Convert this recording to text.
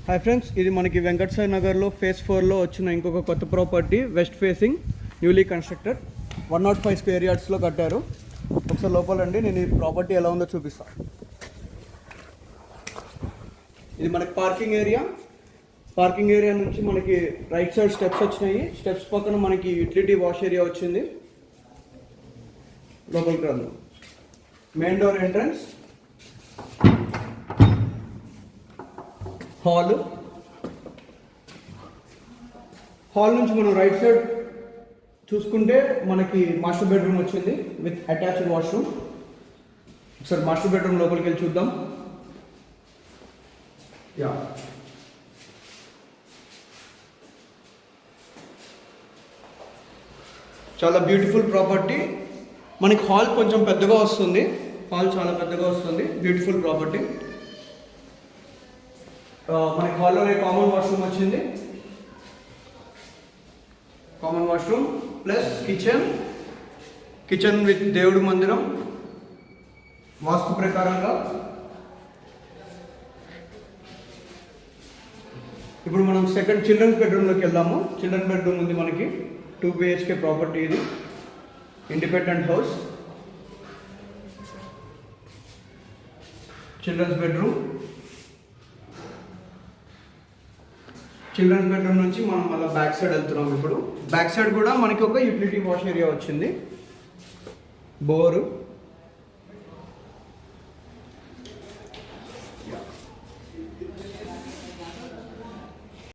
Hi friends, ఇది మనకి వెంకటసాయి నగర్లో ఫేజ్ 4లో వచ్చిన ఇంకొక కొత్త property. West facing, newly constructed, 105 square యార్డ్స్లో కట్టారు. ఒకసారి లోపలండి, నేను ఈ ప్రాపర్టీ ఎలా ఉందో చూపిస్తాను. ఇది మనకి పార్కింగ్ ఏరియా నుంచి మనకి రైట్ సైడ్ స్టెప్స్ వచ్చినాయి. స్టెప్స్ పక్కన మనకి యూటిలిటీ వాష్ ఏరియా వచ్చింది. లోపలికి రండి. మెయిన్ డోర్ ఎంట్రన్స్, హాల్ నుంచి మనం రైట్ సైడ్ చూసుకుంటే మనకి మాస్టర్ బెడ్రూమ్ వచ్చింది విత్ అటాచ్డ్ వాష్రూమ్. ఒకసారి మాస్టర్ బెడ్రూమ్ లోపలికి వెళ్ళి చూద్దాం. యా, చాలా బ్యూటిఫుల్ ప్రాపర్టీ. మనకి హాల్ కొంచెం పెద్దగా వస్తుంది. చాలా పెద్దగా వస్తుంది. Beautiful property. మనకి హాల్లోనే కామన్ వాష్రూమ్ వచ్చింది. Common washroom plus kitchen with దేవుడి మందిరం వాస్తు ప్రకారంగా. ఇప్పుడు మనం సెకండ్ చిల్డ్రన్స్ బెడ్రూమ్లోకి వెళ్దాము. చిల్డ్రన్ బెడ్రూమ్ ఉంది మనకి. 2 BHK ప్రాపర్టీ. ఇది ఇండిపెండెంట్ హౌస్. చిల్డ్రన్స్ బెడ్రూమ్ నుంచి మనం మళ్ళీ బ్యాక్ సైడ్ వెళ్తున్నాం. ఇప్పుడు బ్యాక్ సైడ్ కూడా మనకి ఒక యూటిలిటీ వాష్ ఏరియా వచ్చింది. బోరు